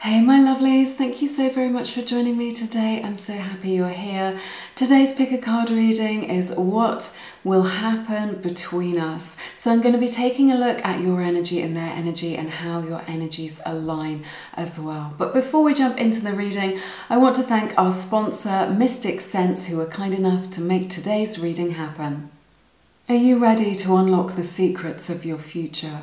Hey my lovelies, thank you so very much for joining me today. I'm so happy you're here. Today's pick a card reading is what will happen between us. So I'm going to be taking a look at your energy and their energy and how your energies align as well. But before we jump into the reading, I want to thank our sponsor Mystic Sense, who are kind enough to make today's reading happen. Are you ready to unlock the secrets of your future?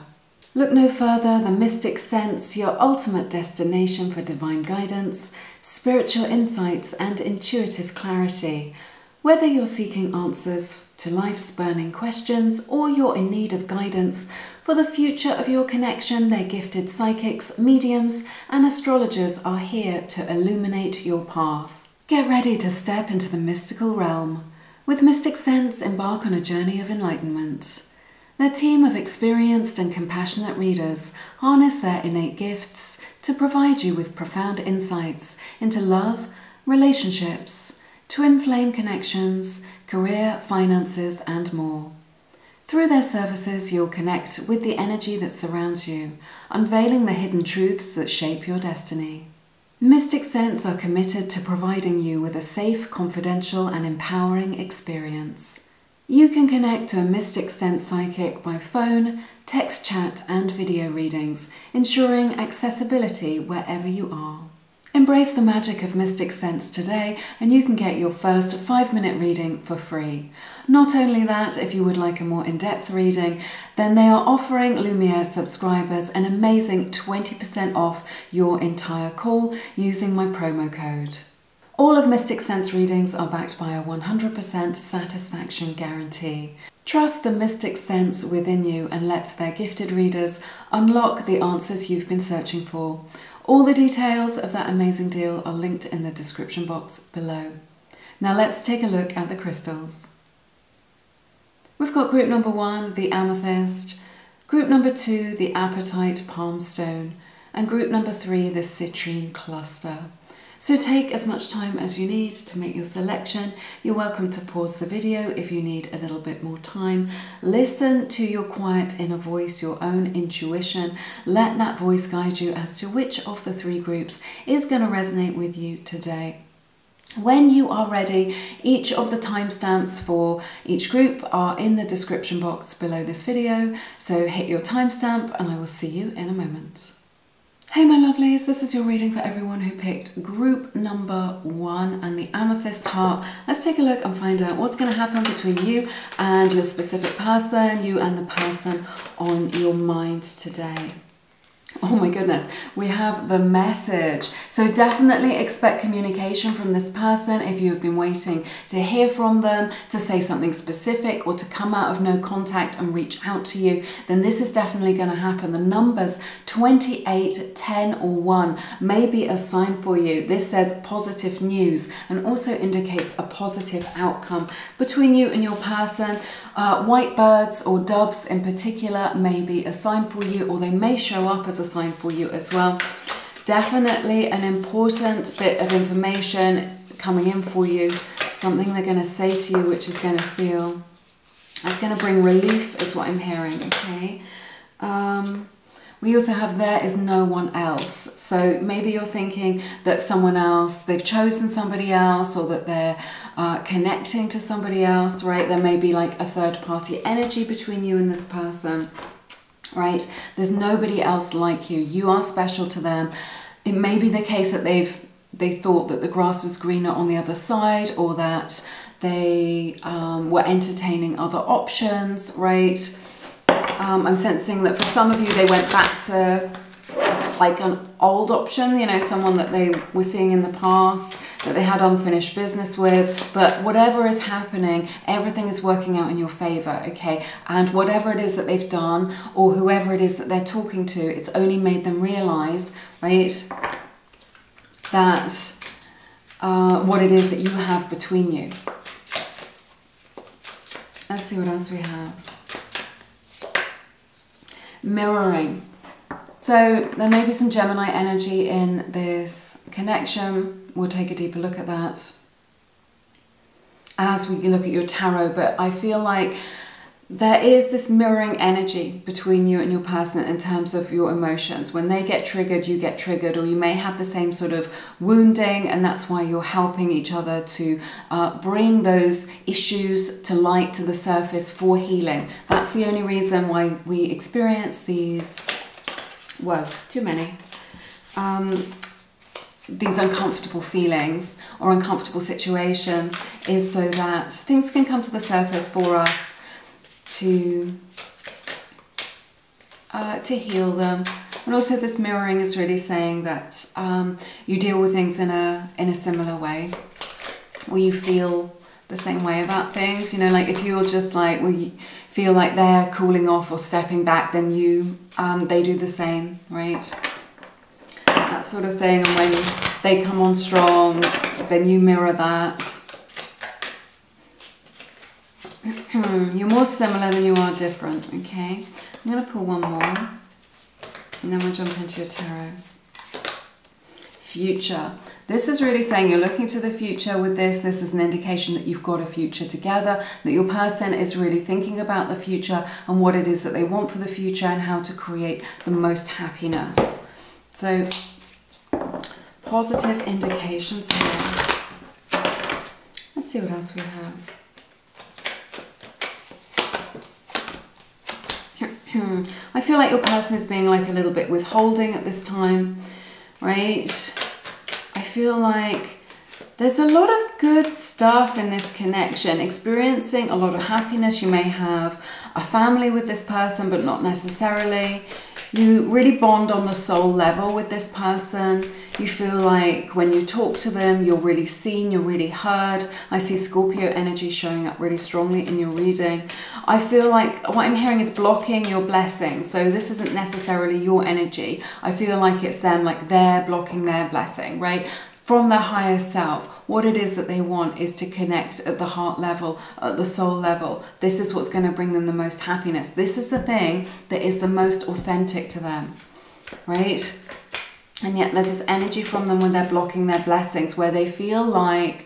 Look no further than Mystic Sense, your ultimate destination for divine guidance, spiritual insights and intuitive clarity. Whether you're seeking answers to life's burning questions or you're in need of guidance for the future of your connection, their gifted psychics, mediums and astrologers are here to illuminate your path. Get ready to step into the mystical realm. With Mystic Sense, embark on a journey of enlightenment. Their team of experienced and compassionate readers harness their innate gifts to provide you with profound insights into love, relationships, twin flame connections, career, finances, and more. Through their services, you'll connect with the energy that surrounds you, unveiling the hidden truths that shape your destiny. Mystic Sense are committed to providing you with a safe, confidential, and empowering experience. You can connect to a Mystic Sense psychic by phone, text chat and video readings, ensuring accessibility wherever you are. Embrace the magic of Mystic Sense today and you can get your first 5-minute reading for free. Not only that, if you would like a more in-depth reading, then they are offering Lumiere subscribers an amazing 20% off your entire call using my promo code. All of Mystic Sense readings are backed by a 100% satisfaction guarantee. Trust the Mystic Sense within you and let their gifted readers unlock the answers you've been searching for. All the details of that amazing deal are linked in the description box below. Now let's take a look at the crystals. We've got group number 1, the amethyst, group number 2, the apatite palm stone, and group number 3, the citrine cluster. So take as much time as you need to make your selection. You're welcome to pause the video if you need a little bit more time. Listen to your quiet inner voice, your own intuition. Let that voice guide you as to which of the 3 groups is going to resonate with you today. When you are ready, each of the timestamps for each group are in the description box below this video. So hit your timestamp and I will see you in a moment. Hey my lovelies, this is your reading for everyone who picked group number 1 and the amethyst heart. Let's take a look and find out what's going to happen between you and your specific person, you and the person on your mind today. Oh my goodness, we have the message. So definitely expect communication from this person if you have been waiting to hear from them, to say something specific or to come out of no contact and reach out to you, then this is definitely going to happen. The numbers 28, 10 or 1 may be a sign for you. This says positive news and also indicates a positive outcome between you and your person. White birds or doves in particular may be a sign for you, or they may show up as a sign for you as well. Definitely an important bit of information coming in for you, something they're going to say to you which is going to feel, it's going to bring relief is what I'm hearing, okay? We also have there is no one else. So maybe you're thinking that someone else, they've chosen somebody else, or that they're connecting to somebody else, right? There may be like a third party energy between you and this person, right? There's nobody else like you. You are special to them. It may be the case that they thought that the grass was greener on the other side, or that they were entertaining other options, right? I'm sensing that for some of you, they went back to like an old option, you know, someone that they were seeing in the past, that they had unfinished business with. But whatever is happening, everything is working out in your favor, okay? And whatever it is that they've done, or whoever it is that they're talking to, it's only made them realize, right, that what it is that you have between you. Let's see what else we have. Mirroring. So there may be some Gemini energy in this connection. We'll take a deeper look at that as we look at your tarot, but I feel like there is this mirroring energy between you and your person in terms of your emotions. When they get triggered, you get triggered, or you may have the same sort of wounding, and that's why you're helping each other to bring those issues to light, to the surface for healing. That's the only reason why we experience these, well, too many, these uncomfortable feelings or uncomfortable situations, is so that things can come to the surface for us to heal them. And also this mirroring is really saying that you deal with things in a similar way, or you feel the same way about things. You know, like if you're just like, well, you feel like they're cooling off or stepping back, then they do the same, right? That sort of thing. And when they come on strong, then you mirror that. You're more similar than you are different, okay? I'm going to pull one more, and then we'll jump into your tarot. Future. This is really saying you're looking to the future with this. This is an indication that you've got a future together, that your person is really thinking about the future and what it is that they want for the future and how to create the most happiness. So, positive indications here. Let's see what else we have. I feel like your person is being like a little bit withholding at this time, right? I feel like there's a lot of good stuff in this connection, experiencing a lot of happiness. You may have a family with this person, but not necessarily. You really bond on the soul level with this person. You feel like when you talk to them, you're really seen, you're really heard. I see Scorpio energy showing up really strongly in your reading. I feel like what I'm hearing is blocking your blessing. So this isn't necessarily your energy. I feel like it's them, like they're blocking their blessing, right? From their higher self. What it is that they want is to connect at the heart level, at the soul level. This is what's going to bring them the most happiness. This is the thing that is the most authentic to them, right? And yet there's this energy from them when they're blocking their blessings, where they feel like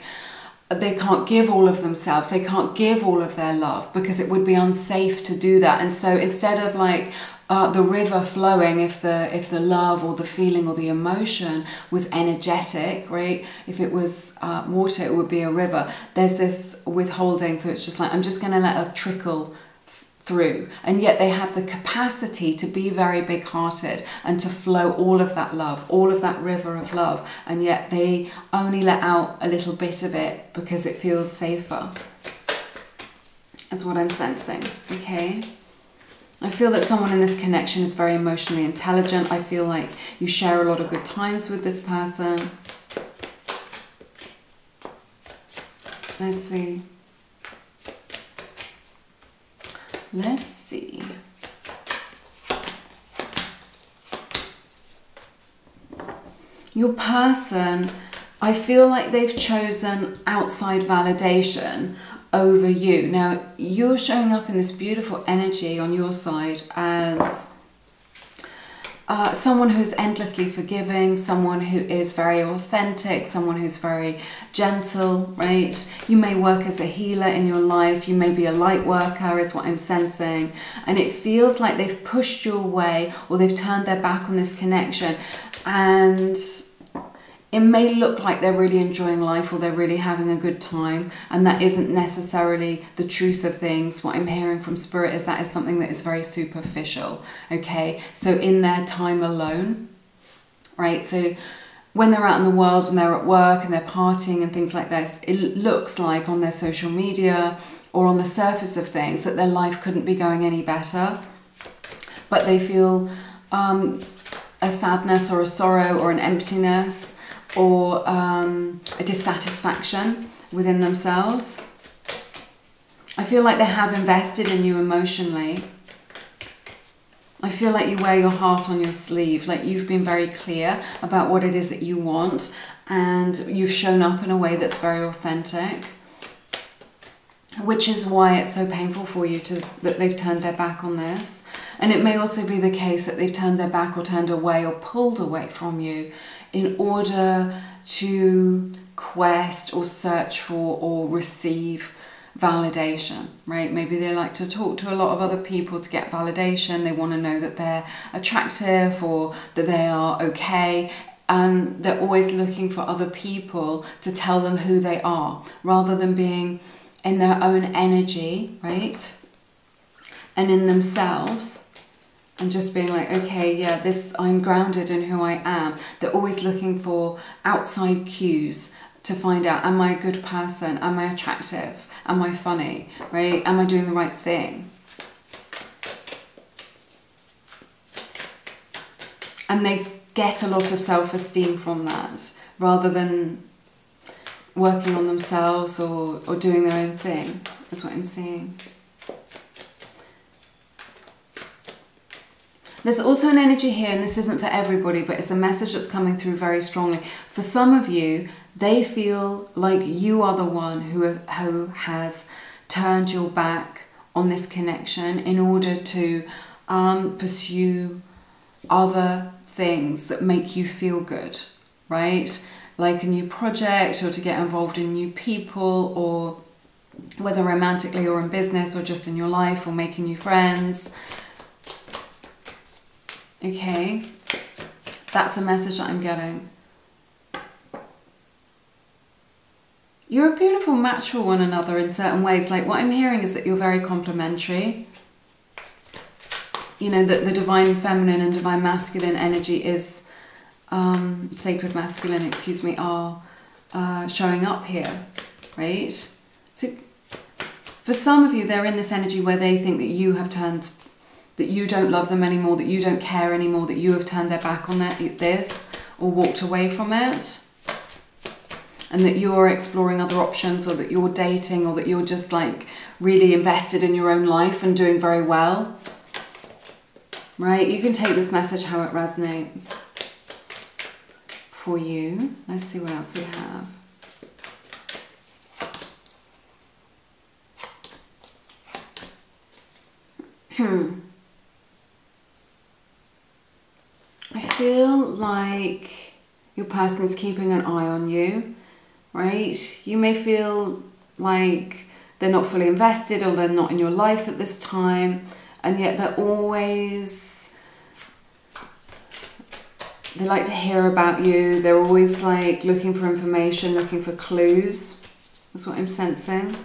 they can't give all of themselves, they can't give all of their love, because it would be unsafe to do that. And so instead of like the river flowing, if the love or the feeling or the emotion was energetic, right? If it was water, it would be a river. There's this withholding, so it's just like, I'm just going to let it trickle through. And yet they have the capacity to be very big-hearted and to flow all of that love, all of that river of love, and yet they only let out a little bit of it because it feels safer. That's what I'm sensing, okay? I feel that someone in this connection is very emotionally intelligent. I feel like you share a lot of good times with this person. Let's see. Let's see. Your person, I feel like they've chosen outside validation over you. Now, you're showing up in this beautiful energy on your side as someone who's endlessly forgiving, someone who is very authentic, someone who's very gentle, right? You may work as a healer in your life, you may be a light worker is what I'm sensing, and it feels like they've pushed you away or they've turned their back on this connection, and it may look like they're really enjoying life or they're really having a good time, and that isn't necessarily the truth of things. What I'm hearing from Spirit is that is something that is very superficial, okay? So in their time alone, right? So when they're out in the world and they're at work and they're partying and things like this, it looks like on their social media or on the surface of things that their life couldn't be going any better, but they feel a sadness or a sorrow or an emptiness or a dissatisfaction within themselves. I feel like they have invested in you emotionally. I feel like you wear your heart on your sleeve, like you've been very clear about what it is that you want, and you've shown up in a way that's very authentic, which is why it's so painful for you that they've turned their back on this. And it may also be the case that they've turned their back or turned away or pulled away from you in order to quest or search for or receive validation, right? Maybe they like to talk to a lot of other people to get validation. They want to know that they're attractive or that they are okay. And they're always looking for other people to tell them who they are, rather than being in their own energy, right? And in themselves, and just being like, okay, yeah, I'm grounded in who I am. They're always looking for outside cues to find out, am I a good person? Am I attractive? Am I funny, right? Am I doing the right thing? And they get a lot of self-esteem from that, rather than working on themselves or doing their own thing. That's what I'm seeing. There's also an energy here, and this isn't for everybody, but it's a message that's coming through very strongly. For some of you, they feel like you are the one who has turned your back on this connection in order to pursue other things that make you feel good, right? Like a new project, or to get involved in new people, or whether romantically or in business or just in your life, or making new friends. Okay, that's a message that I'm getting. You're a beautiful match for one another in certain ways. Like, what I'm hearing is that you're very complementary. You know, that the divine feminine and divine masculine energy is, sacred masculine, excuse me, are showing up here, right? So for some of you, they're in this energy where they think that you have turned, that you don't love them anymore, that you don't care anymore, that you have turned their back on this or walked away from it, and that you're exploring other options, or that you're dating, or that you're just like really invested in your own life and doing very well, right? You can take this message how it resonates for you. Let's see what else we have. I feel like your person is keeping an eye on you, right? You may feel like they're not fully invested, or they're not in your life at this time, and yet they're always, they like to hear about you. They're always like looking for information, looking for clues. That's what I'm sensing.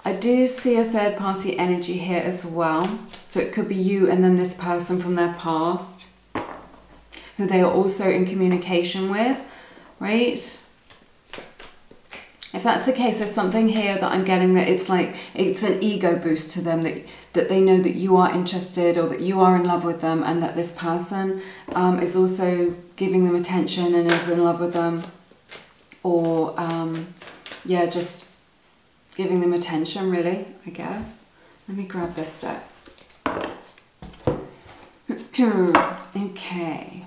I do see a third party energy here as well. So it could be you and then this person from their past, who they are also in communication with, right? If that's the case, there's something here that I'm getting, that it's like, it's an ego boost to them, that they know that you are interested, or that you are in love with them, and that this person is also giving them attention and is in love with them, or yeah, just giving them attention, really, I guess. Let me grab this deck. Okay.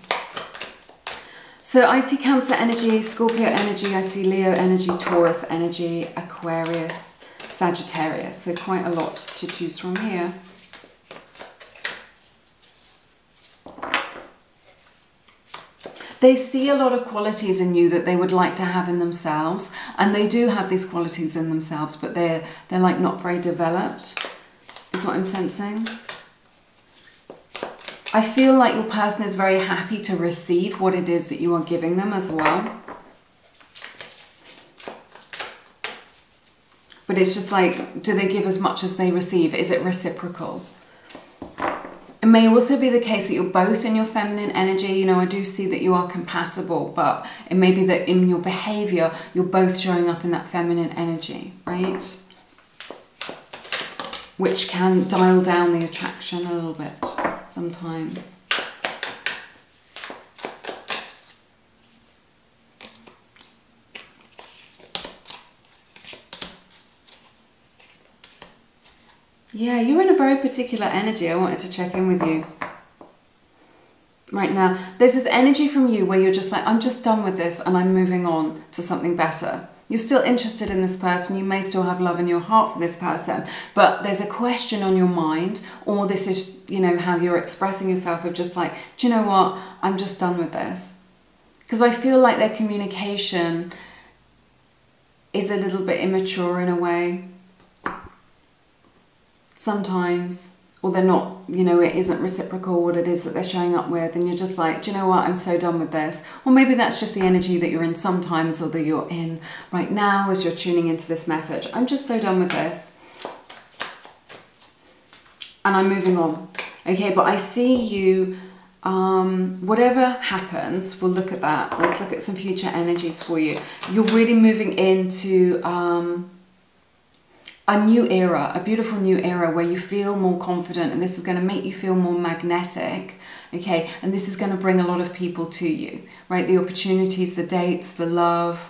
So I see Cancer energy, Scorpio energy, I see Leo energy, Taurus energy, Aquarius, Sagittarius. So quite a lot to choose from here. They see a lot of qualities in you that they would like to have in themselves. And they do have these qualities in themselves, but they're like not very developed, is what I'm sensing. I feel like your person is very happy to receive what it is that you are giving them as well. But it's just like, do they give as much as they receive? Is it reciprocal? It may also be the case that you're both in your feminine energy. You know, I do see that you are compatible, but it may be that in your behavior, you're both showing up in that feminine energy, right? Which can dial down the attraction a little bit sometimes. Yeah, you're in a very particular energy. I wanted to check in with you right now. There's this energy from you where you're just like, I'm just done with this and I'm moving on to something better. You're still interested in this person. You may still have love in your heart for this person, but there's a question on your mind, or this is, you know, how you're expressing yourself of just like, do you know what? I'm just done with this. Because I feel like their communication is a little bit immature in a way. sometimes, or they're not, you know, it isn't reciprocal what it is that they're showing up with, and you're just like, do you know what, I'm so done with this. Or maybe that's just the energy that you're in sometimes, or that you're in right now as you're tuning into this message. I'm just so done with this. And I'm moving on. Okay, but I see you, whatever happens, we'll look at that. Let's look at some future energies for you. You're really moving into a new era, a beautiful new era where you feel more confident, and this is going to make you feel more magnetic, okay? And this is going to bring a lot of people to you, right? The opportunities, the dates, the love.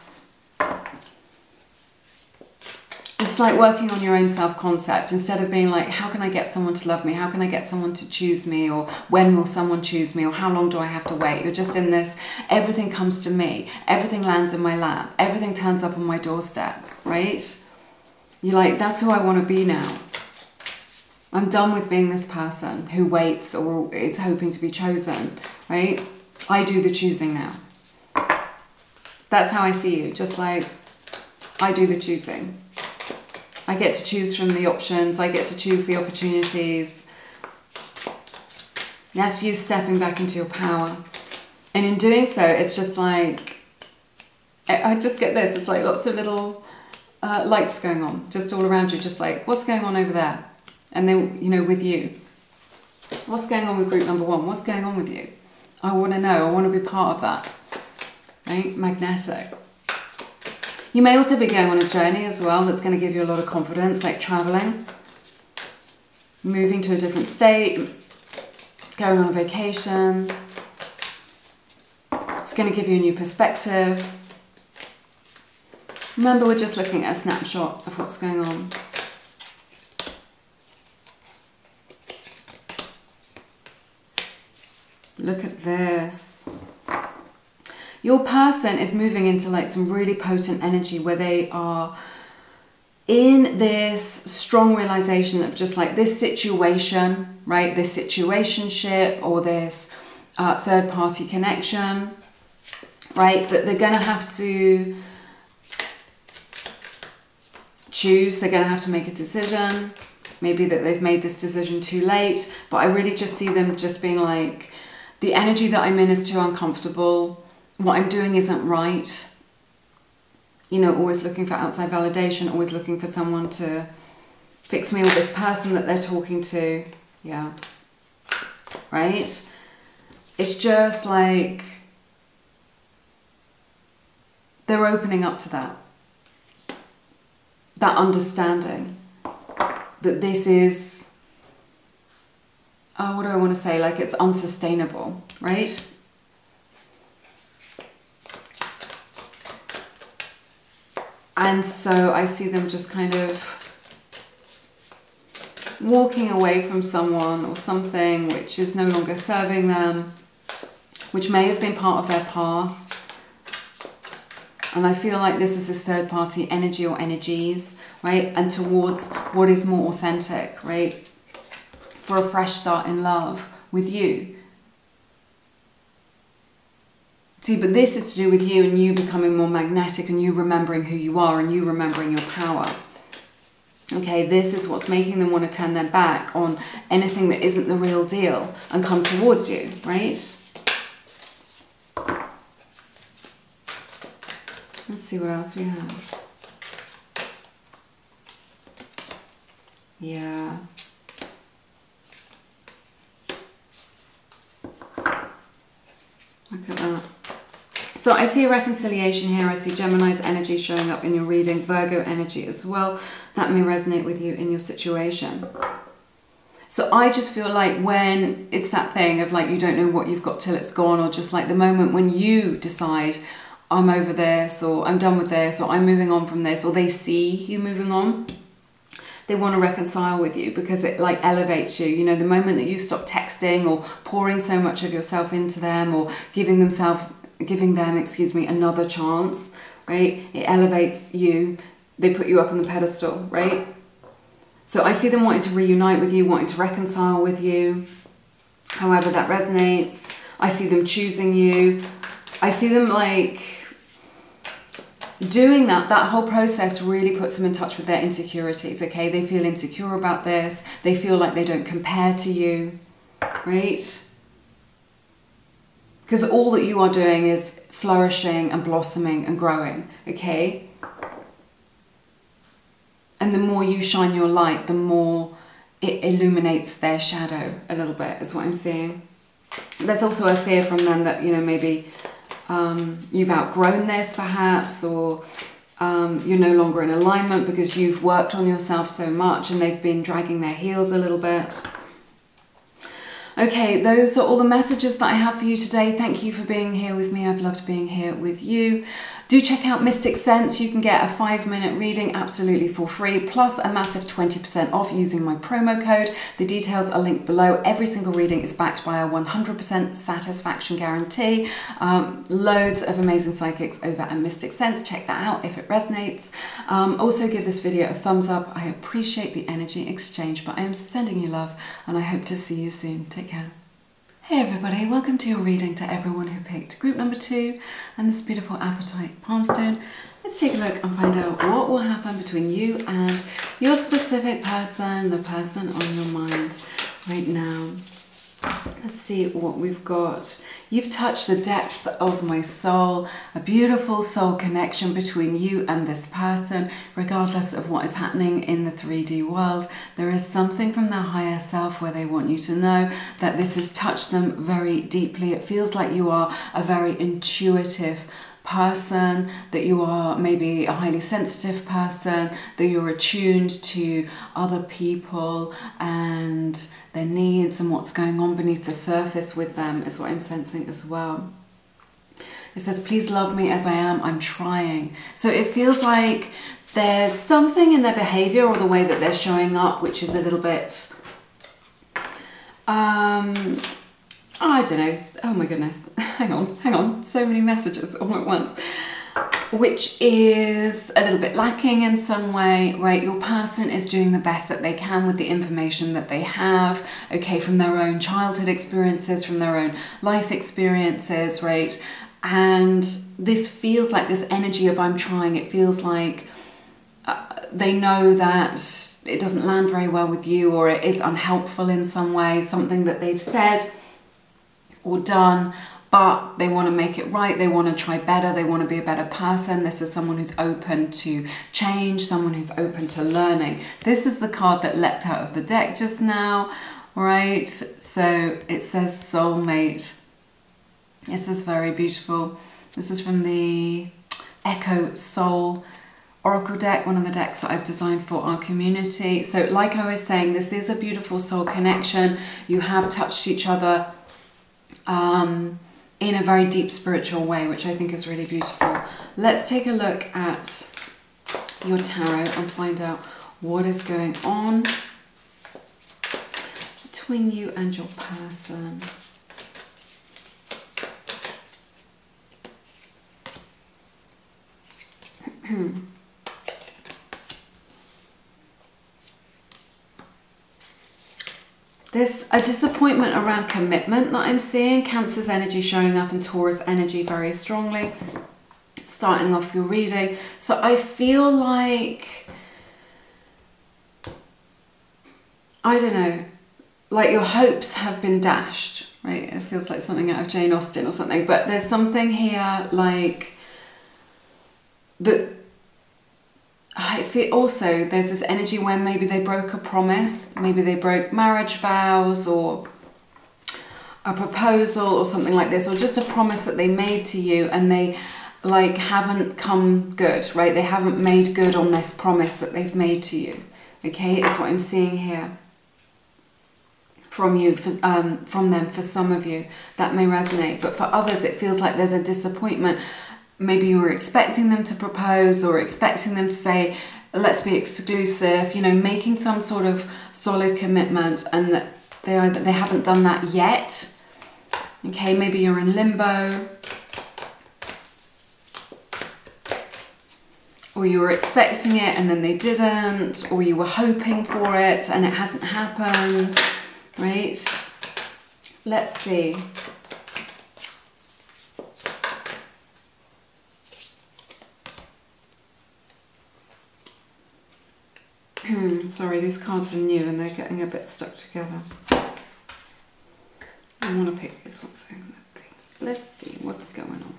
It's like working on your own self-concept instead of being like, how can I get someone to love me? How can I get someone to choose me? Or when will someone choose me? Or how long do I have to wait? You're just in this, everything comes to me. Everything lands in my lap. Everything turns up on my doorstep, right? You're like, that's who I want to be now. I'm done with being this person who waits or is hoping to be chosen, right? I do the choosing now. That's how I see you, just like, I do the choosing. I get to choose from the options. I get to choose the opportunities. That's you stepping back into your power. And in doing so, it's just like, I just get this. It's like lots of little lights going on just all around you. Just like, what's going on over there? And then, you know, with you. What's going on with group number one? What's going on with you? I want to know. I want to be part of that. Right? Magnetic. You may also be going on a journey as well that's going to give you a lot of confidence, like traveling, moving to a different state, going on a vacation. It's going to give you a new perspective. Remember, we're just looking at a snapshot of what's going on. Look at this. Your person is moving into like some really potent energy where they are in this strong realization of just like this situation, right? This situationship or this third party connection, right? That they're going to have to choose. They're going to have to make a decision. Maybe that they've made this decision too late, but I really just see them just being like, the energy that I'm in is too uncomfortable. What I'm doing isn't right. You know, always looking for outside validation, always looking for someone to fix me, or this person that they're talking to. Yeah. Right? It's just like they're opening up to that. That understanding that this is, oh, what do I want to say? Like it's unsustainable, right? And so I see them just kind of walking away from someone or something which is no longer serving them, which may have been part of their past. And I feel like this is this third party energy or energies, right? And towards what is more authentic, right? For a fresh start in love with you. See, but this is to do with you and you becoming more magnetic and you remembering who you are and you remembering your power. Okay, this is what's making them want to turn their back on anything that isn't the real deal and come towards you, right? Let's see what else we have. Yeah. Look at that. So I see a reconciliation here. I see Gemini's energy showing up in your reading, Virgo energy as well. That may resonate with you in your situation. So I just feel like when it's that thing of like you don't know what you've got till it's gone, or just like the moment when you decide I'm over this, or I'm done with this, or I'm moving on from this, or they see you moving on, they want to reconcile with you because it like elevates you. You know, the moment that you stop texting or pouring so much of yourself into them or giving them, another chance, right? It elevates you. They put you up on the pedestal, right? So I see them wanting to reunite with you, wanting to reconcile with you. However that resonates. I see them choosing you. I see them like, doing that whole process really puts them in touch with their insecurities, okay? They feel insecure about this. They feel like they don't compare to you, right? Because all that you are doing is flourishing and blossoming and growing, okay? And the more you shine your light, the more it illuminates their shadow a little bit, is what I'm seeing. There's also a fear from them that, you know, maybe you've outgrown this perhaps, or you're no longer in alignment because you've worked on yourself so much and they've been dragging their heels a little bit. Okay, those are all the messages that I have for you today. Thank you for being here with me. I've loved being here with you. Do check out Mystic Sense. You can get a 5-minute reading absolutely for free, plus a massive 20% off using my promo code. The details are linked below. Every single reading is backed by a 100% satisfaction guarantee. Loads of amazing psychics over at Mystic Sense. Check that out if it resonates. Also give this video a thumbs up. I appreciate the energy exchange, but I am sending you love and I hope to see you soon. Take care. Hey everybody, welcome to your reading to everyone who picked group number 2 and this beautiful Apatite Palm Stone. Let's take a look and find out what will happen between you and your specific person, the person on your mind right now. Let's see what we've got. You've touched the depth of my soul, a beautiful soul connection between you and this person, regardless of what is happening in the 3D world. There is something from their higher self where they want you to know that this has touched them very deeply. It feels like you are a very intuitive person, that you are maybe a highly sensitive person, that you're attuned to other people and their needs and what's going on beneath the surface with them is what I'm sensing as well. It says, please love me as I am, I'm trying. So it feels like there's something in their behavior or the way that they're showing up which is a little bit I don't know. Oh my goodness. Hang on. So many messages all at once. Which is a little bit lacking in some way, right? Your person is doing the best that they can with the information that they have, okay, from their own childhood experiences, from their own life experiences, right? And this feels like this energy of I'm trying. It feels like they know that it doesn't land very well with you, or it is unhelpful in some way, something that they've said or done, but they want to make it right, they want to try better, they want to be a better person. This is someone who's open to change, someone who's open to learning. This is the card that leapt out of the deck just now, right? So it says soulmate. This is very beautiful. This is from the Echo Soul Oracle deck, one of the decks that I've designed for our community. So like I was saying, this is a beautiful soul connection. You have touched each other in a very deep spiritual way, which I think is really beautiful. Let's take a look at your tarot and find out what is going on between you and your person. There's a disappointment around commitment that I'm seeing. Cancer's energy showing up and Taurus energy very strongly. Starting off your reading. So I feel like, I don't know, like your hopes have been dashed, right? It feels like something out of Jane Austen or something. But there's something here like that. I feel also there's this energy where maybe they broke a promise, maybe they broke marriage vows or a proposal or something like this, or just a promise that they made to you and they like haven't come good, right? They haven't made good on this promise that they've made to you, okay? Is what I'm seeing here from you, from them. For some of you that may resonate, but for others it feels like there's a disappointment. Maybe you were expecting them to propose or expecting them to say, let's be exclusive, you know, making some sort of solid commitment, and that they haven't done that yet. Okay, maybe you're in limbo. Or you were expecting it and then they didn't, or you were hoping for it and it hasn't happened, right? Let's see. Sorry, these cards are new and they're getting a bit stuck together. I want to pick this one, so let's see what's going on.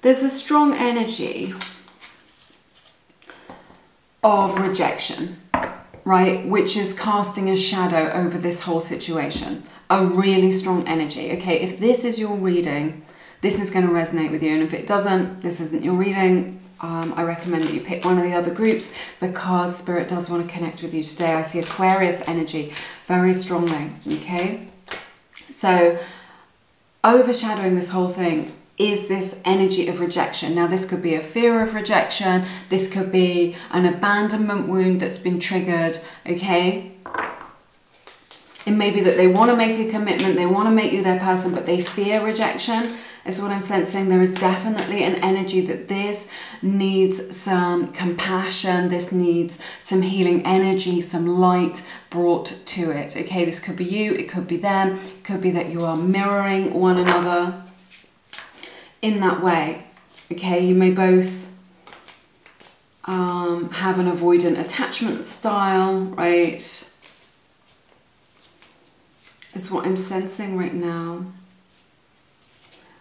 There's a strong energy of rejection, right, which is casting a shadow over this whole situation. A really strong energy. Okay, if this is your reading, this is going to resonate with you, and if it doesn't, this isn't your reading. I recommend that you pick one of the other groups, because Spirit does want to connect with you today. I see Aquarius energy very strongly, okay? So overshadowing this whole thing is this energy of rejection. Now, this could be a fear of rejection. This could be an abandonment wound that's been triggered, okay? It may be that they want to make a commitment, they want to make you their person, but they fear rejection, is what I'm sensing. There is definitely an energy that this needs some compassion, this needs some healing energy, some light brought to it, okay? This could be you, it could be them, it could be that you are mirroring one another in that way, okay? You may both have an avoidant attachment style, right? Is what I'm sensing right now.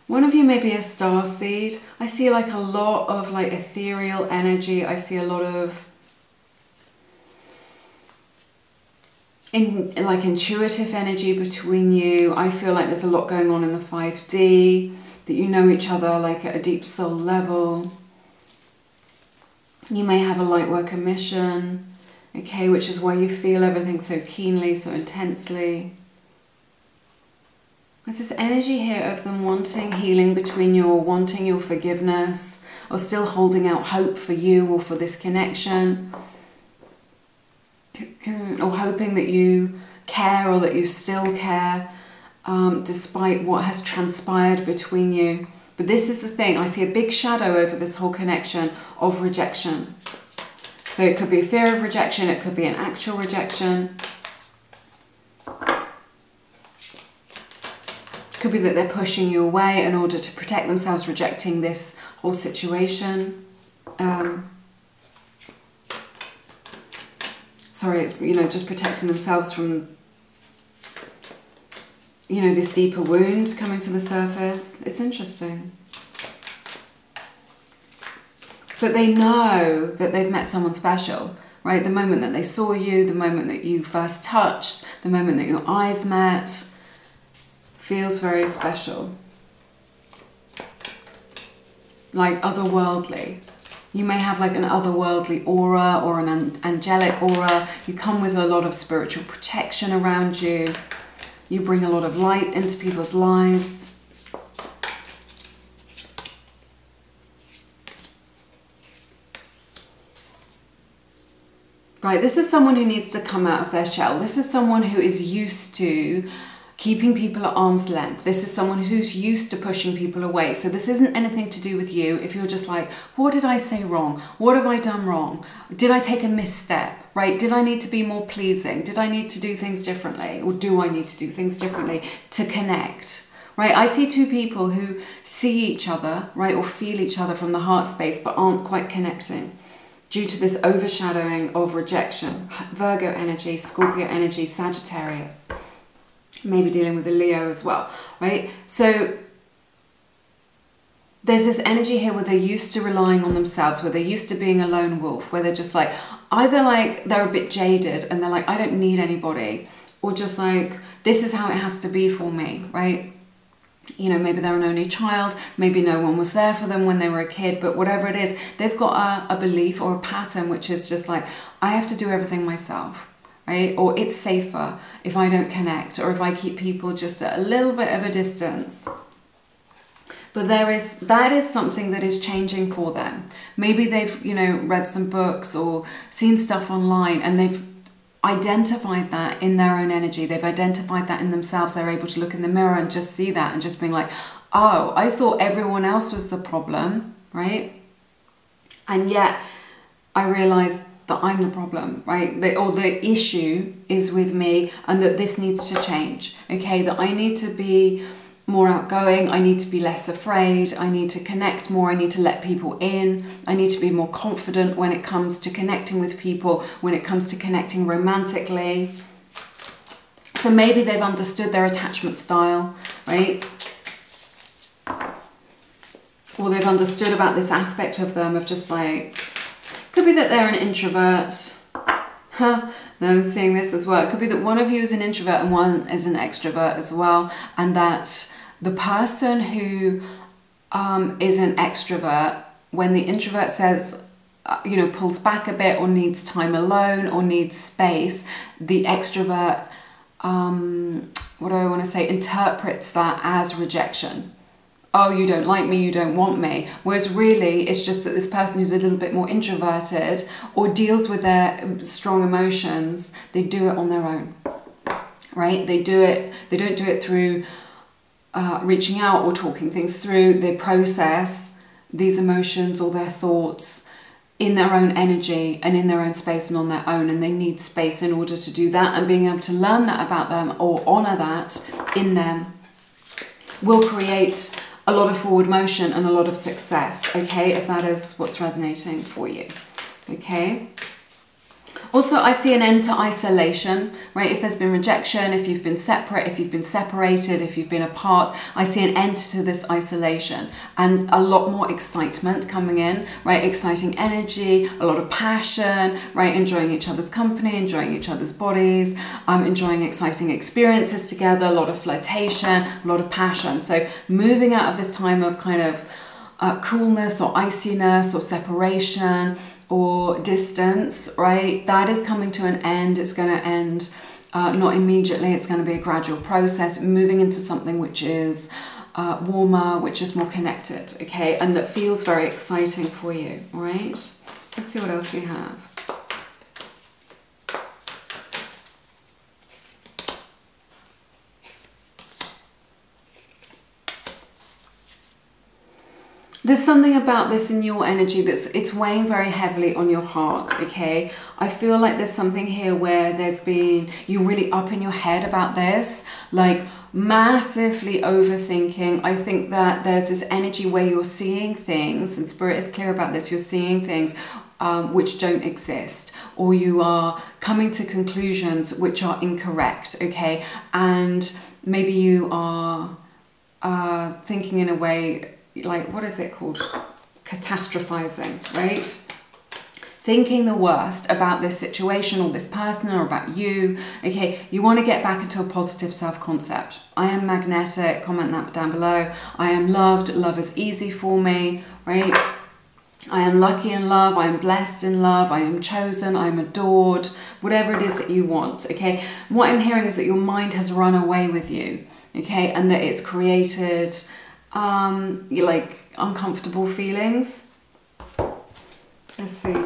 One of you may be a star seed. I see like a lot of like ethereal energy. I see a lot of like intuitive energy between you. I feel like there's a lot going on in the 5D, that you know each other like at a deep soul level. You may have a light worker mission, okay, which is why you feel everything so keenly, so intensely. There's this energy here of them wanting healing between you, or wanting your forgiveness, or still holding out hope for you or for this connection, or hoping that you care, or that you still care, despite what has transpired between you. But this is the thing, I see a big shadow over this whole connection of rejection. So it could be a fear of rejection, it could be an actual rejection. Could be that they're pushing you away in order to protect themselves, rejecting this whole situation. Sorry, it's, you know, just protecting themselves from, you know, this deeper wound coming to the surface. It's interesting. But they know that they've met someone special, right? The moment that they saw you, the moment that you first touched, the moment that your eyes met, feels very special. Like otherworldly. You may have like an otherworldly aura or an angelic aura. You come with a lot of spiritual protection around you. You bring a lot of light into people's lives. Right, this is someone who needs to come out of their shell. This is someone who is used to keeping people at arm's length. This is someone who's used to pushing people away. So this isn't anything to do with you. If you're just like, what did I say wrong? What have I done wrong? Did I take a misstep, right? Did I need to be more pleasing? Did I need to do things differently? Or do I need to do things differently to connect, right? I see two people who see each other, right? Or feel each other from the heart space, but aren't quite connecting due to this overshadowing of rejection. Virgo energy, Scorpio energy, Sagittarius. Maybe dealing with a Leo as well, right? So there's this energy here where they're used to relying on themselves, where they're used to being a lone wolf, where they're just like, either like they're a bit jaded and they're like, I don't need anybody, or just like, this is how it has to be for me, right? You know, maybe they're an only child, maybe no one was there for them when they were a kid, but whatever it is, they've got a belief or a pattern which is just like, I have to do everything myself. Right? Or it's safer if I don't connect, or if I keep people just at a little bit of a distance. But that is something that is changing for them. Maybe they've, you know, read some books or seen stuff online, and they've identified that in their own energy. They've identified that in themselves. They're able to look in the mirror and just see that and just being like, oh, I thought everyone else was the problem, right? And yet I realized that I'm the problem, right? Or the issue is with me, and that this needs to change, okay? That I need to be more outgoing, I need to be less afraid, I need to connect more, I need to let people in, I need to be more confident when it comes to connecting with people, when it comes to connecting romantically. So maybe they've understood their attachment style, right? Or they've understood about this aspect of them of just like, could be that they're an introvert. Now I'm seeing this as well. It could be that one of you is an introvert and one is an extrovert as well. And that the person who is an extrovert, when the introvert says, you know, pulls back a bit or needs time alone or needs space, the extrovert, what do I want to say, interprets that as rejection. Oh, you don't like me, you don't want me. Whereas really, it's just that this person who's a little bit more introverted or deals with their strong emotions, they do it on their own, right? They don't do it through reaching out or talking things through. They process these emotions or their thoughts in their own energy and in their own space and on their own, and they need space in order to do that, and being able to learn that about them or honor that in them will create a lot of forward motion and a lot of success, okay, if that is what's resonating for you, okay? Also, I see an end to isolation, right? If there's been rejection, if you've been separate, if you've been separated, if you've been apart, I see an end to this isolation and a lot more excitement coming in, right? Exciting energy, a lot of passion, right? Enjoying each other's company, enjoying each other's bodies, enjoying exciting experiences together, a lot of flirtation, a lot of passion. So moving out of this time of kind of coolness or iciness or separation or distance, right? That is coming to an end. It's going to end not immediately. It's going to be a gradual process, moving into something which is warmer, which is more connected, okay? And that feels very exciting for you, all right? Let's see what else we have. There's something about this in your energy it's weighing very heavily on your heart, okay? I feel like there's something here where you're really up in your head about this, like massively overthinking. I think that there's this energy where you're seeing things, and Spirit is clear about this, you're seeing things which don't exist, or you are coming to conclusions which are incorrect, okay? And maybe you are thinking in a way, like, what is it called? Catastrophizing, right? Thinking the worst about this situation or this person or about you, okay? You want to get back into a positive self-concept. I am magnetic, comment that down below. I am loved, love is easy for me, right? I am lucky in love, I am blessed in love, I am chosen, I am adored, whatever it is that you want, okay? What I'm hearing is that your mind has run away with you, okay? And that it's created like uncomfortable feelings. Let's see.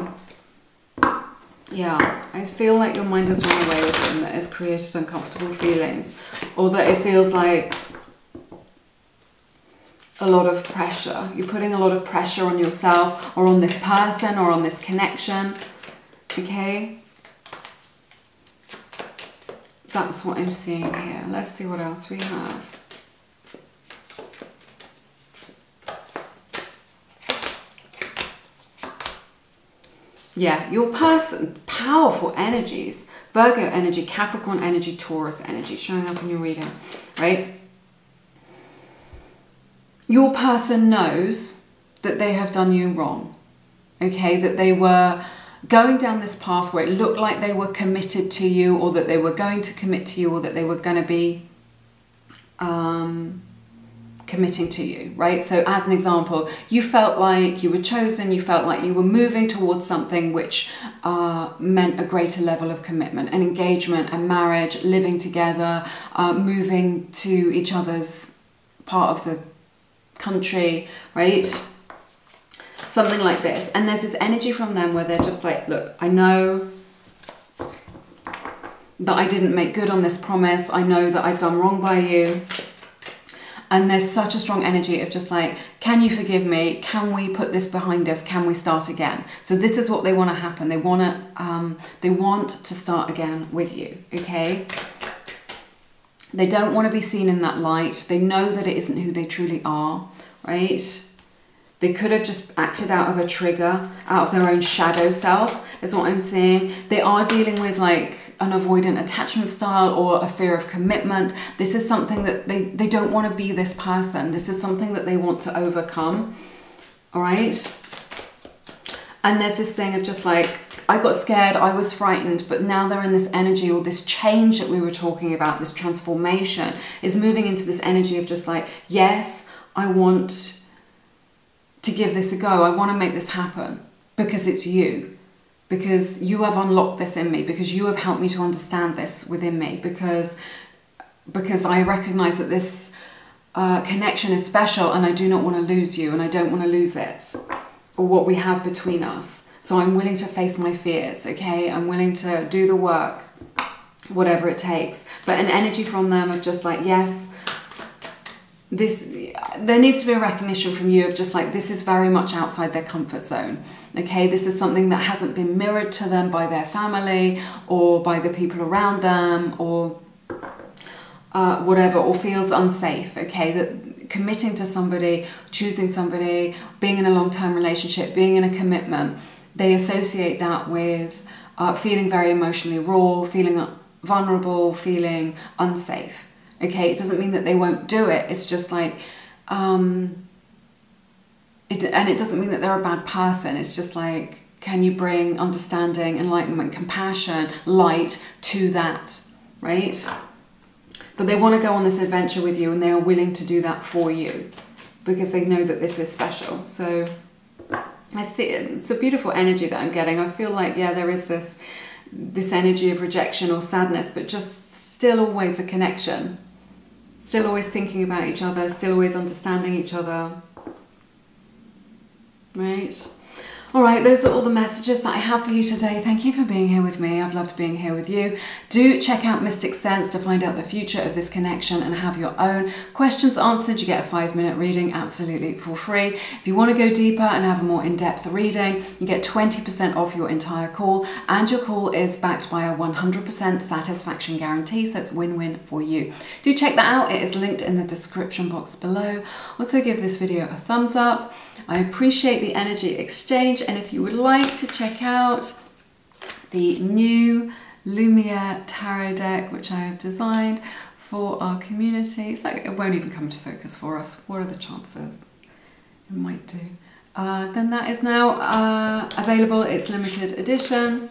Yeah, I feel like your mind has run away with it and that it's created uncomfortable feelings, or that it feels like a lot of pressure. You're putting a lot of pressure on yourself or on this person or on this connection, okay? That's what I'm seeing here. Let's see what else we have. Yeah, your person, powerful energies, Virgo energy, Capricorn energy, Taurus energy, showing up in your reading, right? Your person knows that they have done you wrong, okay? That they were going down this path where it looked like they were committed to you, or that they were going to commit to you, or that they were going to be committing to you, right? So as an example, you felt like you were chosen, you felt like you were moving towards something which meant a greater level of commitment and engagement and marriage, living together, moving to each other's part of the country, right? Something like this. And there's this energy from them where they're just like, look, I know that I didn't make good on this promise. I know that I've done wrong by you. And there's such a strong energy of just like, can you forgive me? Can we put this behind us? Can we start again? So this is what they want to happen. They want to start again with you, okay? They don't want to be seen in that light. They know that it isn't who they truly are, right? They could have just acted out of a trigger, out of their own shadow self, is what I'm seeing. They are dealing with like an avoidant attachment style or a fear of commitment. This is something that they don't want to be this person. This is something that they want to overcome, all right? And there's this thing of just like, I got scared, I was frightened, but now they're in this energy, or this change that we were talking about, this transformation is moving into this energy of just like, yes, I want to give this a go. I want to make this happen because it's you, because you have unlocked this in me, because you have helped me to understand this within me, because I recognize that this connection is special and I do not want to lose you, and I don't want to lose it or what we have between us. So I'm willing to face my fears, okay? I'm willing to do the work, whatever it takes. But an energy from them of just like, yes, there needs to be a recognition from you of just like, this is very much outside their comfort zone, okay? This is something that hasn't been mirrored to them by their family or by the people around them, or whatever, or feels unsafe, okay? That committing to somebody, choosing somebody, being in a long-term relationship, being in a commitment, they associate that with feeling very emotionally raw, feeling vulnerable, feeling unsafe. Okay, it doesn't mean that they won't do it. It's just like, and it doesn't mean that they're a bad person. It's just like, can you bring understanding, enlightenment, compassion, light to that, right? But they want to go on this adventure with you, and they are willing to do that for you because they know that this is special. So I see it. It's a beautiful energy that I'm getting. I feel like, yeah, there is this energy of rejection or sadness, but just still always a connection. Still always thinking about each other, still always understanding each other. Right? All right, those are all the messages that I have for you today. Thank you for being here with me. I've loved being here with you. Do check out Mystic Sense to find out the future of this connection and have your own questions answered. You get a 5-minute reading absolutely for free. If you want to go deeper and have a more in-depth reading, you get 20% off your entire call, and your call is backed by a 100% satisfaction guarantee, so it's win-win for you. Do check that out. It is linked in the description box below. Also give this video a thumbs up. I appreciate the energy exchange, and if you would like to check out the new Lumiere tarot deck, which I have designed for our community, it's like it won't even come to focus for us. What are the chances? It might do. Then that is now available. It's limited edition.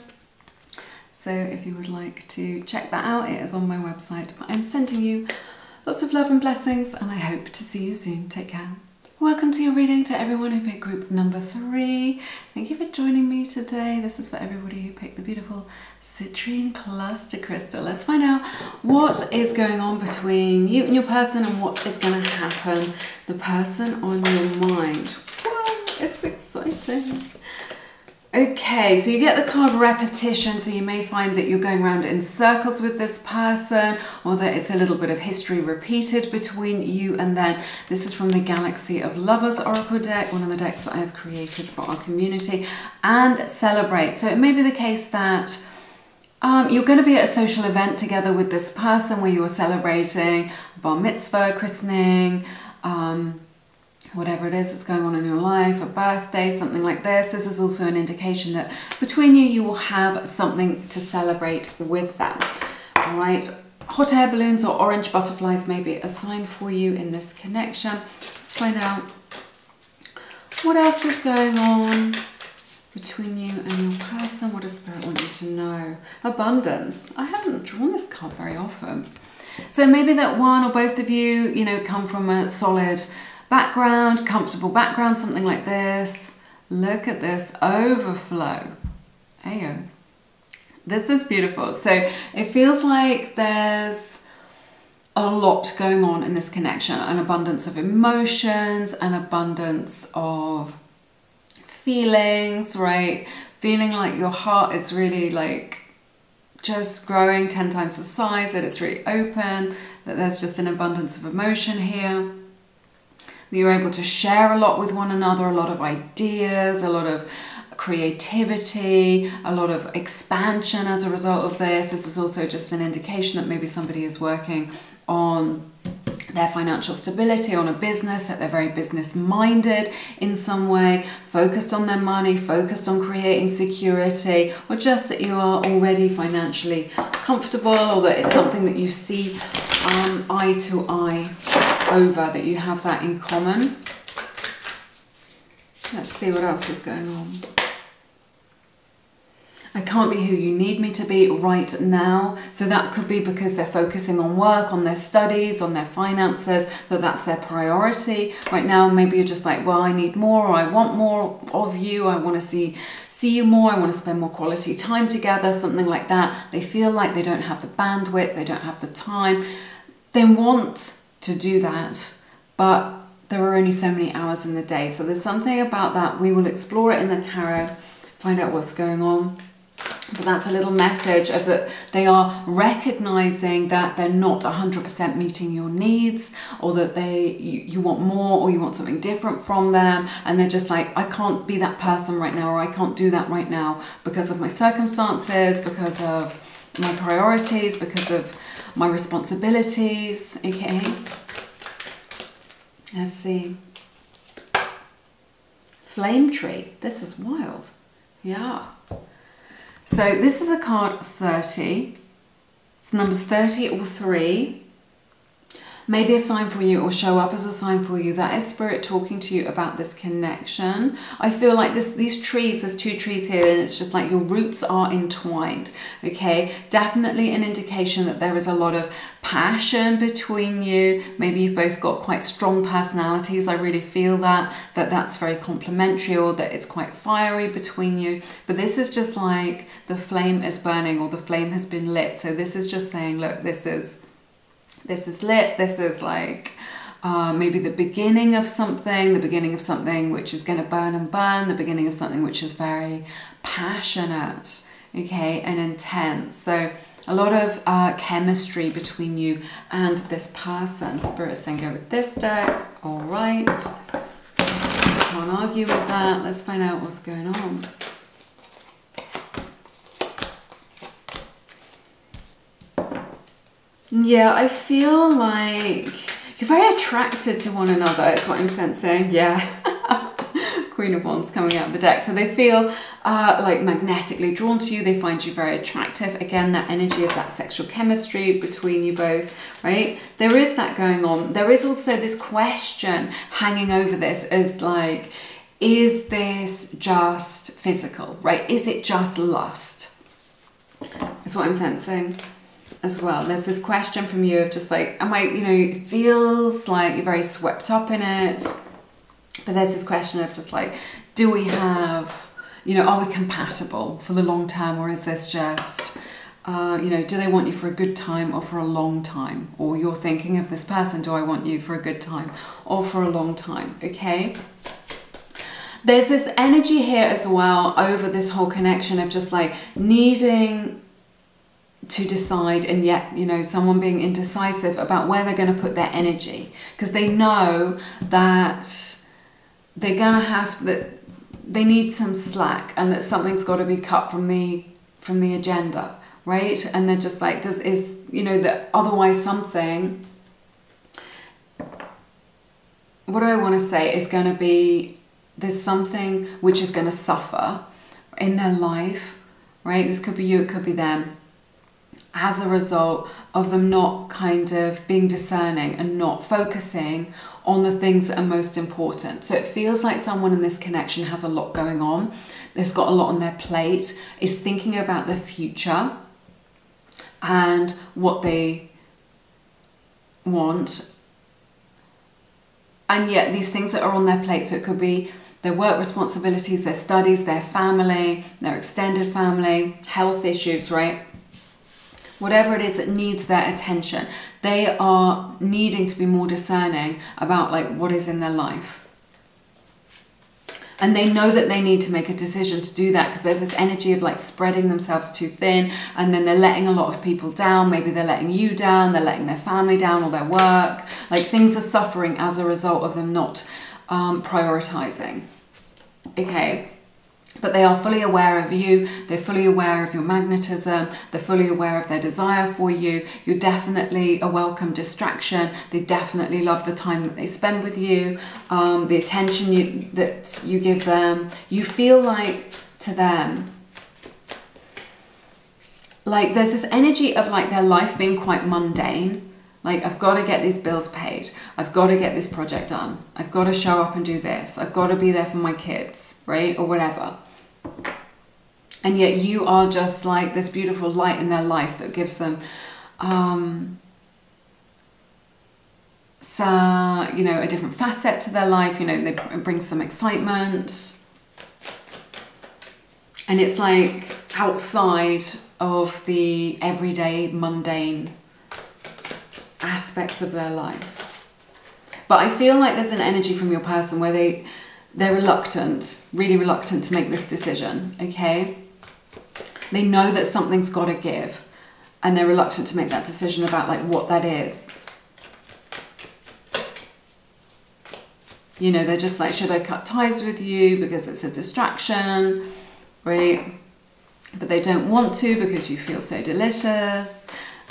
So if you would like to check that out, it is on my website. But I'm sending you lots of love and blessings, and I hope to see you soon. Take care. Welcome to your reading to everyone who picked group number 3. Thank you for joining me today. This is for everybody who picked the beautiful citrine cluster crystal. Let's find out what is going on between you and your person and what is going to happen. The person on your mind. Whoa, it's exciting. Okay, so you get the card repetition, so you may find that you're going around in circles with this person, or that it's a little bit of history repeated between you and them. This is from the Galaxy of Lovers Oracle deck, one of the decks that I have created for our community. And celebrate. So it may be the case that you're going to be at a social event together with this person where you are celebrating bar mitzvah, christening, whatever it is that's going on in your life, a birthday, something like this. This is also an indication that between you, you will have something to celebrate with them. All right, hot air balloons or orange butterflies may be a sign for you in this connection. Let's find out what else is going on between you and your person. What does Spirit want you to know? Abundance. I haven't drawn this card very often. So maybe that one or both of you, you know, come from a solid background, comfortable background, something like this. Look at this overflow. Ayo. This is beautiful. So it feels like there's a lot going on in this connection, an abundance of emotions, an abundance of feelings, right? Feeling like your heart is really like just growing 10 times the size, that it's really open, that there's just an abundance of emotion here. You're able to share a lot with one another, a lot of ideas, a lot of creativity, a lot of expansion as a result of this. This is also just an indication that maybe somebody is working on their financial stability, on a business, that they're very business minded in some way, focused on their money, focused on creating security, or just that you are already financially comfortable, or that it's something that you see eye to eye over, that you have that in common. Let's see what else is going on. I can't be who you need me to be right now. So that could be because they're focusing on work, on their studies, on their finances, that's their priority. Right now, maybe you're just like, well, I need more, or I want more of you. I want to see you more. I want to spend more quality time together, something like that. They feel like they don't have the bandwidth. They don't have the time. They want to do that, but there are only so many hours in the day. So there's something about that. We will explore it in the tarot, find out what's going on. But that's a little message of that they are recognizing that they're not 100% meeting your needs, or that you want more, or you want something different from them, and they're just like, I can't be that person right now, or I can't do that right now because of my circumstances, because of my priorities, because of my responsibilities. Okay, let's see. Flame tree. This is wild. Yeah. So this is a card 30. It's numbers 30 or 3. Maybe a sign for you, or show up as a sign for you. That is Spirit talking to you about this connection. I feel like these trees, there's 2 trees here, and it's just like your roots are entwined. Okay, definitely an indication that there is a lot of passion between you. Maybe you've both got quite strong personalities. I really feel that's very complementary, or that it's quite fiery between you. But this is just like the flame is burning, or the flame has been lit. So this is just saying, look, this is lit. This is like maybe the beginning of something which is going to burn and burn, the beginning of something which is very passionate, okay, and intense. So a lot of chemistry between you and this person. Spirit's saying go with this deck. All right. Can't argue with that. Let's find out what's going on. Yeah, I feel like you're very attracted to one another, is what I'm sensing. Yeah. Queen of Wands coming out of the deck. So they feel like magnetically drawn to you. They find you very attractive. Again, that energy of that sexual chemistry between you both, right? There is that going on. There is also this question hanging over this, as like, is this just physical, right? Is it just lust? That's what I'm sensing as well. There's this question from you of just like, am I, it feels like you're very swept up in it, but there's this question of just like, do we have, are we compatible for the long term, or is this just, do they want you for a good time or for a long time? Or you're thinking of this person, do I want you for a good time or for a long time? Okay. There's this energy here as well over this whole connection of just like needing to decide, and yet someone being indecisive about where they're going to put their energy, because they know that they're going to have that, they need some slack, and that something's got to be cut from the agenda, right? And they're just like, that otherwise something, what do I want to say, is going to be, there's something which is going to suffer in their life, right? This could be you, it could be them, as a result of them not kind of being discerning and not focusing on the things that are most important. So it feels like someone in this connection has a lot going on. They've got a lot on their plate, is thinking about the future and what they want. And yet these things that are on their plate, so it could be their work responsibilities, their studies, their family, their extended family, health issues, right? Whatever it is that needs their attention, they are needing to be more discerning about like what is in their life. And they know that they need to make a decision to do that, because there's this energy of like spreading themselves too thin, and then they're letting a lot of people down. Maybe they're letting you down, they're letting their family down, or their work. Like things are suffering as a result of them not prioritizing. Okay. But they are fully aware of you, they're fully aware of your magnetism, they're fully aware of their desire for you. You're definitely a welcome distraction. They definitely love the time that they spend with you, the attention that you give them. You feel like, to them, like there's this energy of like their life being quite mundane. Like, I've got to get these bills paid. I've got to get this project done. I've got to show up and do this. I've got to be there for my kids, right? Or whatever. And yet you are just like this beautiful light in their life that gives them, so, you know, a different facet to their life. You know, they bring some excitement. And it's like outside of the everyday mundane aspects of their life. But I feel like there's an energy from your person where they're reluctant, really reluctant to make this decision, okay? They know that something's got to give, and they're reluctant to make that decision about like what that is. You know, they're just like, should I cut ties with you because it's a distraction, right? But they don't want to because you feel so delicious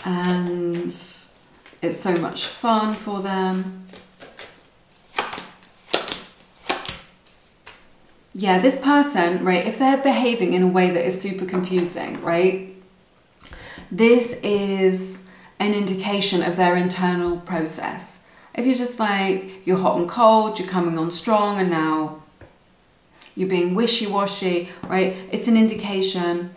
and it's so much fun for them. Yeah, this person, right, if they're behaving in a way that is super confusing, right, this is an indication of their internal process. If you're just like, you're hot and cold, you're coming on strong, and now you're being wishy-washy, right, it's an indication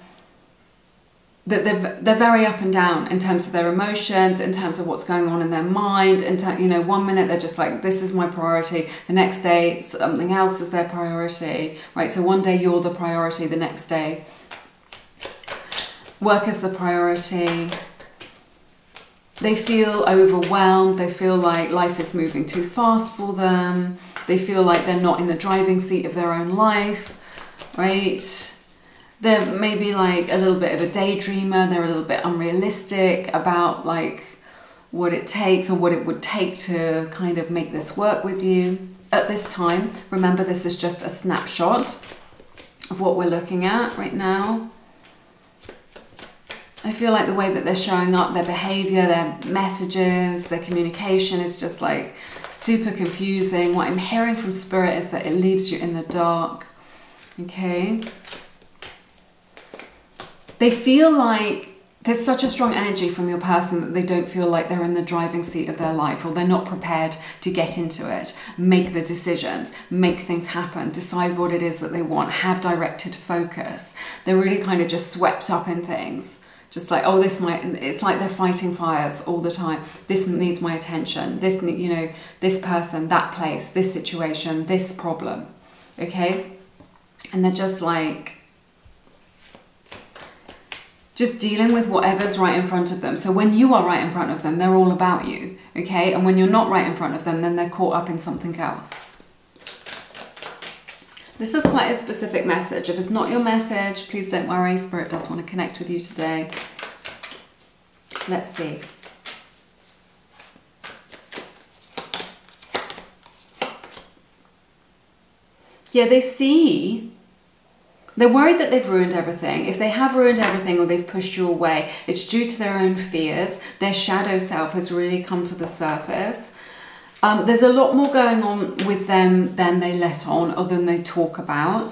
that they're very up and down in terms of their emotions, in terms of what's going on in their mind. You know, one minute they're just like, this is my priority. The next day, something else is their priority, right? So one day you're the priority, the next day work is the priority. They feel overwhelmed. They feel like life is moving too fast for them. They feel like they're not in the driving seat of their own life, right? They're maybe like a little bit of a daydreamer. They're a little bit unrealistic about like what it takes or what it would take to kind of make this work with you at this time. Remember, this is just a snapshot of what we're looking at right now. I feel like the way that they're showing up, their behavior, their messages, their communication is just like super confusing. What I'm hearing from Spirit is that it leaves you in the dark. Okay. They feel like there's such a strong energy from your person that they don't feel like they're in the driving seat of their life, or they're not prepared to get into it, make the decisions, make things happen, decide what it is that they want, have directed focus. They're really kind of just swept up in things. Just like, oh, it's like they're fighting fires all the time. This needs my attention. This, you know, this person, that place, this situation, this problem. Okay? And they're just like, just dealing with whatever's right in front of them. So when you are right in front of them, they're all about you, okay? And when you're not right in front of them, then they're caught up in something else. This is quite a specific message. If it's not your message, please don't worry. Spirit does want to connect with you today. Let's see. Yeah, they see. They're worried that they've ruined everything. If they have ruined everything or they've pushed you away, it's due to their own fears. Their shadow self has really come to the surface. There's a lot more going on with them than they let on or than they talk about.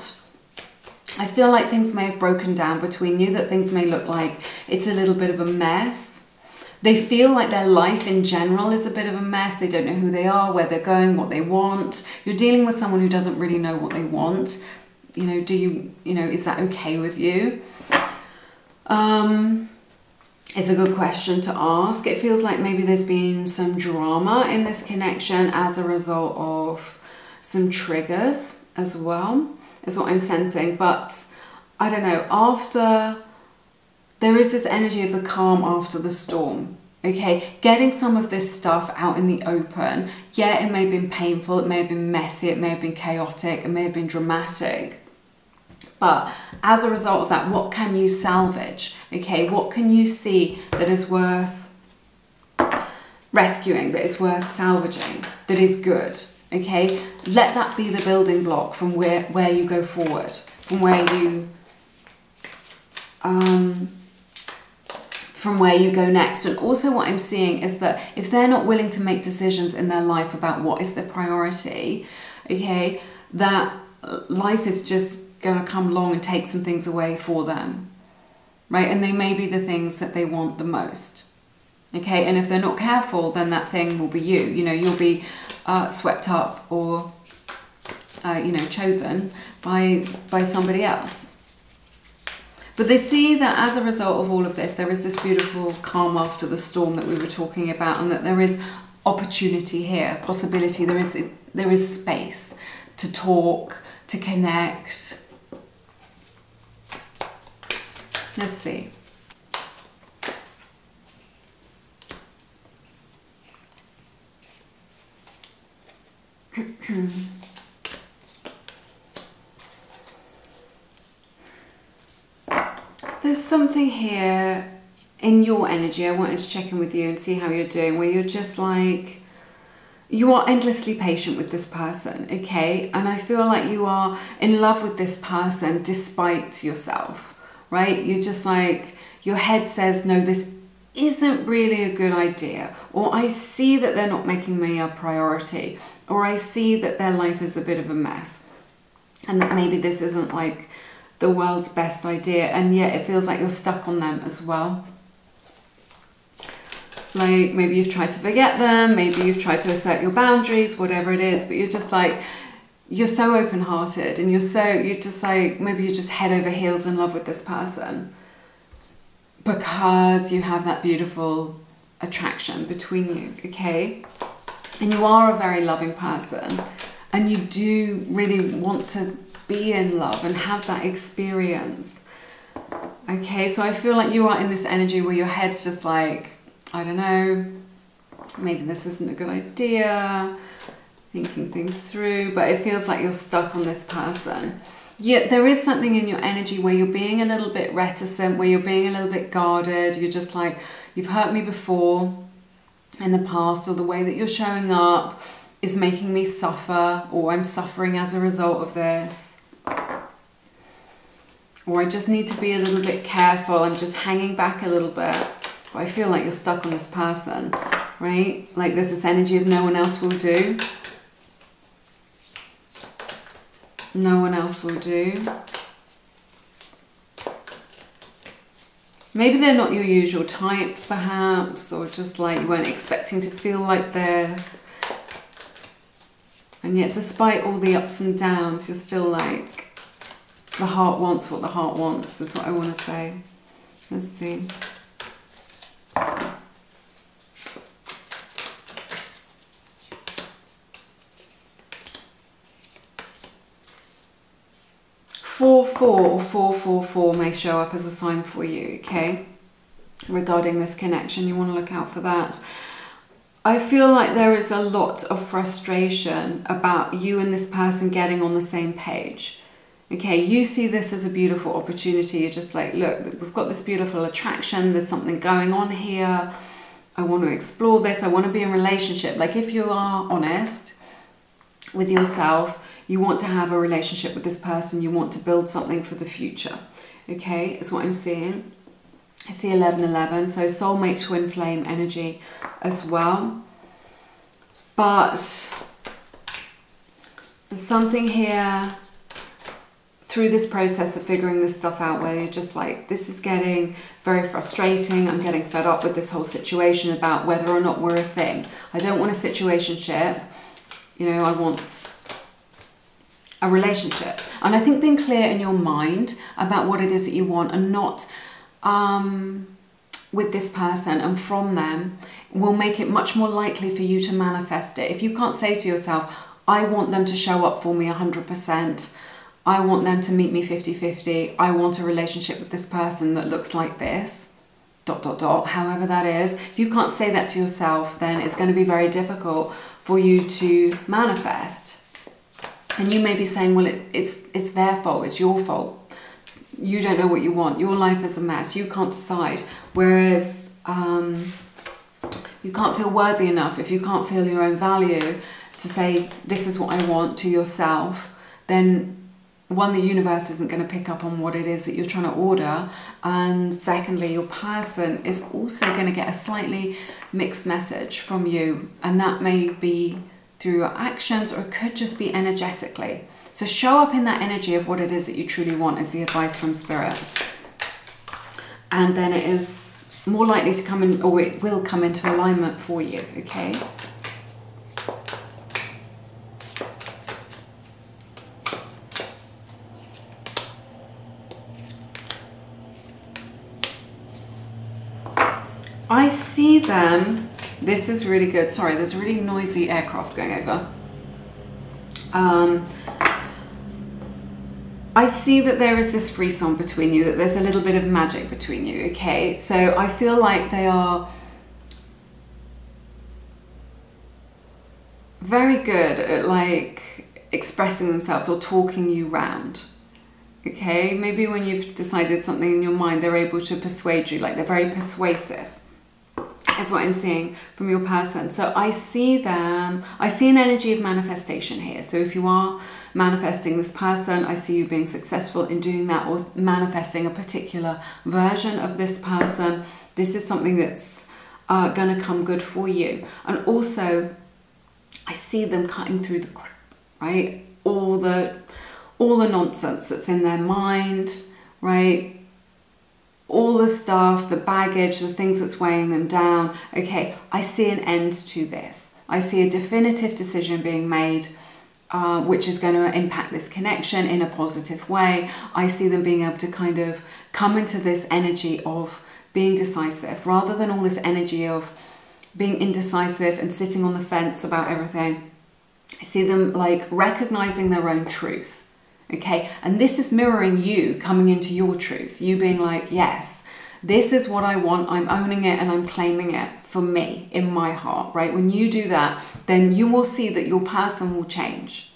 I feel like things may have broken down between you, that things may look like it's a little bit of a mess. They feel like their life in general is a bit of a mess. They don't know who they are, where they're going, what they want. You're dealing with someone who doesn't really know what they want. You know, is that okay with you? It's a good question to ask. It feels like maybe there's been some drama in this connection as a result of some triggers as well, is what I'm sensing. But I don't know, there is this energy of the calm after the storm. Okay, getting some of this stuff out in the open. Yeah, it may have been painful, it may have been messy, it may have been chaotic, it may have been dramatic. But as a result of that, what can you salvage? Okay, what can you see that is worth rescuing, that is worth salvaging, that is good? Okay, let that be the building block from where you go forward, from where you go next. And also what I'm seeing is that if they're not willing to make decisions in their life about what is the priority, okay, that life is just going to come along and take some things away for them, right? And they may be the things that they want the most, okay? And if they're not careful, then that thing will be you. You know, you'll be swept up or, you know, chosen by somebody else. But they see that as a result of all of this, there is this beautiful calm after the storm that we were talking about, and that there is opportunity here, possibility. There is space to talk, to connect. Let's see. There's something here in your energy. I wanted to check in with you and see how you're doing, where you're just like, you are endlessly patient with this person, okay? And I feel like you are in love with this person despite yourself, right? You're just like, your head says, no, this isn't really a good idea. Or I see that they're not making me a priority. Or I see that their life is a bit of a mess. And that maybe this isn't like the world's best idea, and yet it feels like you're stuck on them as well. Like maybe you've tried to forget them, maybe you've tried to assert your boundaries, whatever it is, but you're just like, you're so open-hearted, and you're just like, maybe you're just head over heels in love with this person because you have that beautiful attraction between you, okay? And you are a very loving person, and you do really want to be in love and have that experience. Okay, so I feel like you are in this energy where your head's just like, I don't know, maybe this isn't a good idea, thinking things through, but it feels like you're stuck on this person. Yet there is something in your energy where you're being a little bit reticent, where you're being a little bit guarded. You're just like, you've hurt me before in the past, or the way that you're showing up is making me suffer, or I'm suffering as a result of this. Or I just need to be a little bit careful, I'm just hanging back a little bit. But I feel like you're stuck on this person, right? Like there's this energy of no one else will do. No one else will do. Maybe they're not your usual type, perhaps, or just like you weren't expecting to feel like this. And yet, despite all the ups and downs, you're still like, the heart wants what the heart wants, is what I want to say. Let's see. Four, 4 or 444 may show up as a sign for you, okay? Regarding this connection, you want to look out for that. I feel like there is a lot of frustration about you and this person getting on the same page. Okay, you see this as a beautiful opportunity. You're just like, look, we've got this beautiful attraction. There's something going on here. I want to explore this. I want to be in a relationship. Like if you are honest with yourself, you want to have a relationship with this person. You want to build something for the future. Okay, is what I'm seeing. I see 1111, so soulmate twin flame energy as well. But there's something here through this process of figuring this stuff out where you're just like, this is getting very frustrating. I'm getting fed up with this whole situation about whether or not we're a thing. I don't want a situationship. You know, I want a relationship. And I think being clear in your mind about what it is that you want and not with this person and from them will make it much more likely for you to manifest it. If you can't say to yourself, I want them to show up for me 100%, I want them to meet me 50-50, I want a relationship with this person that looks like this, ... however that is. If you can't say that to yourself, then it's going to be very difficult for you to manifest. And you may be saying, well, it's their fault, it's your fault. You don't know what you want. Your life is a mess. You can't decide. Whereas you can't feel worthy enough. If you can't feel your own value, to say, this is what I want to yourself, then one, the universe isn't going to pick up on what it is that you're trying to order. And secondly, your person is also going to get a slightly mixed message from you. And that may be through your actions, or it could just be energetically. So show up in that energy of what it is that you truly want, is the advice from Spirit. And then it is more likely to come in, or it will come into alignment for you, okay? I see them, this is really good, sorry, there's a really noisy aircraft going over. I see that there is this frisson between you, that there's a little bit of magic between you, okay? So I feel like they are very good at like expressing themselves or talking you round, okay? Maybe when you've decided something in your mind, they're able to persuade you, like they're very persuasive, is what I'm seeing from your person. So I see them, I see an energy of manifestation here. So if you are manifesting this person, I see you being successful in doing that, or manifesting a particular version of this person. This is something that's going to come good for you. And also, I see them cutting through the crap, right? All the nonsense that's in their mind, right? All the stuff, the baggage, the things that's weighing them down. Okay, I see an end to this. I see a definitive decision being made, which is going to impact this connection in a positive way. I see them being able to kind of come into this energy of being decisive, rather than all this energy of being indecisive and sitting on the fence about everything. I see them like recognizing their own truth. Okay, and this is mirroring you coming into your truth, you being like, yes, this is what I want, I'm owning it and I'm claiming it for me in my heart, right? When you do that, then you will see that your person will change,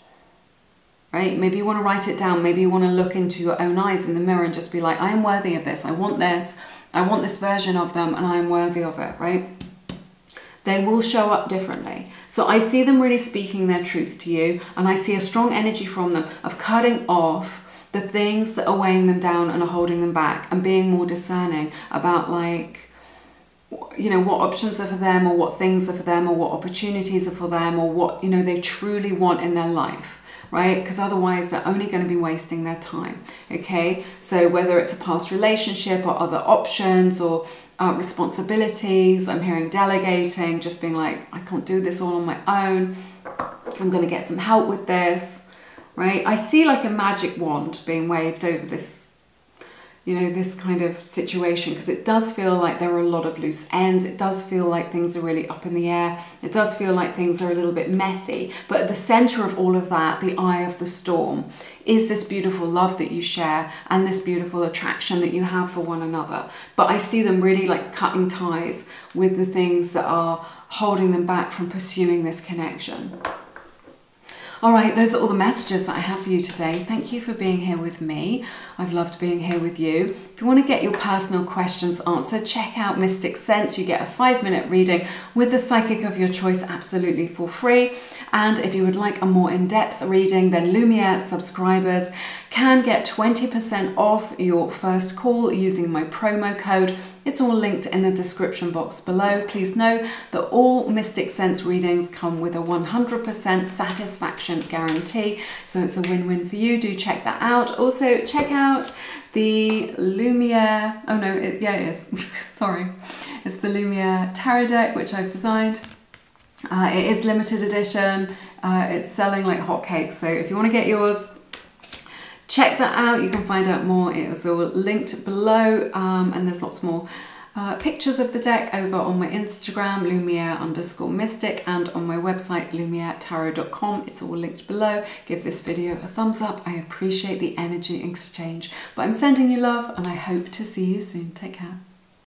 right? Maybe you want to write it down, maybe you want to look into your own eyes in the mirror and just be like, I am worthy of this, I want this version of them, and I am worthy of it, right? They will show up differently. So I see them really speaking their truth to you, and I see a strong energy from them of cutting off the things that are weighing them down and are holding them back, and being more discerning about, like, you know, what options are for them, or what things are for them, or what opportunities are for them, or what, you know, they truly want in their life, right? Because otherwise they're only going to be wasting their time, okay? So whether it's a past relationship or other options, or responsibilities, I'm hearing delegating, just being like, I can't do this all on my own, I'm going to get some help with this, right? I see like a magic wand being waved over this, you know, this kind of situation, because it does feel like there are a lot of loose ends. It does feel like things are really up in the air. It does feel like things are a little bit messy. But at the center of all of that, the eye of the storm, is this beautiful love that you share and this beautiful attraction that you have for one another. But I see them really like cutting ties with the things that are holding them back from pursuing this connection. All right, those are all the messages that I have for you today. Thank you for being here with me. I've loved being here with you. If you want to get your personal questions answered, check out Mystic Sense. You get a 5-minute reading with the psychic of your choice absolutely for free. And if you would like a more in-depth reading, then Lumiere subscribers can get 20% off your first call using my promo code. It's all linked in the description box below. Please know that all Mystic Sense readings come with a 100% satisfaction guarantee. So it's a win-win for you. Do check that out. Also, check out the Lumiere, oh no, it is, sorry. It's the Lumiere Tarot deck, which I've designed. It is limited edition. It's selling like hotcakes. So if you want to get yours, check that out. You can find out more. It is all linked below, and there's lots more pictures of the deck over on my Instagram, Lumiere_mystic, and on my website, lumieretarot.com. It's all linked below. Give this video a thumbs up. I appreciate the energy exchange. But I'm sending you love, and I hope to see you soon. Take care.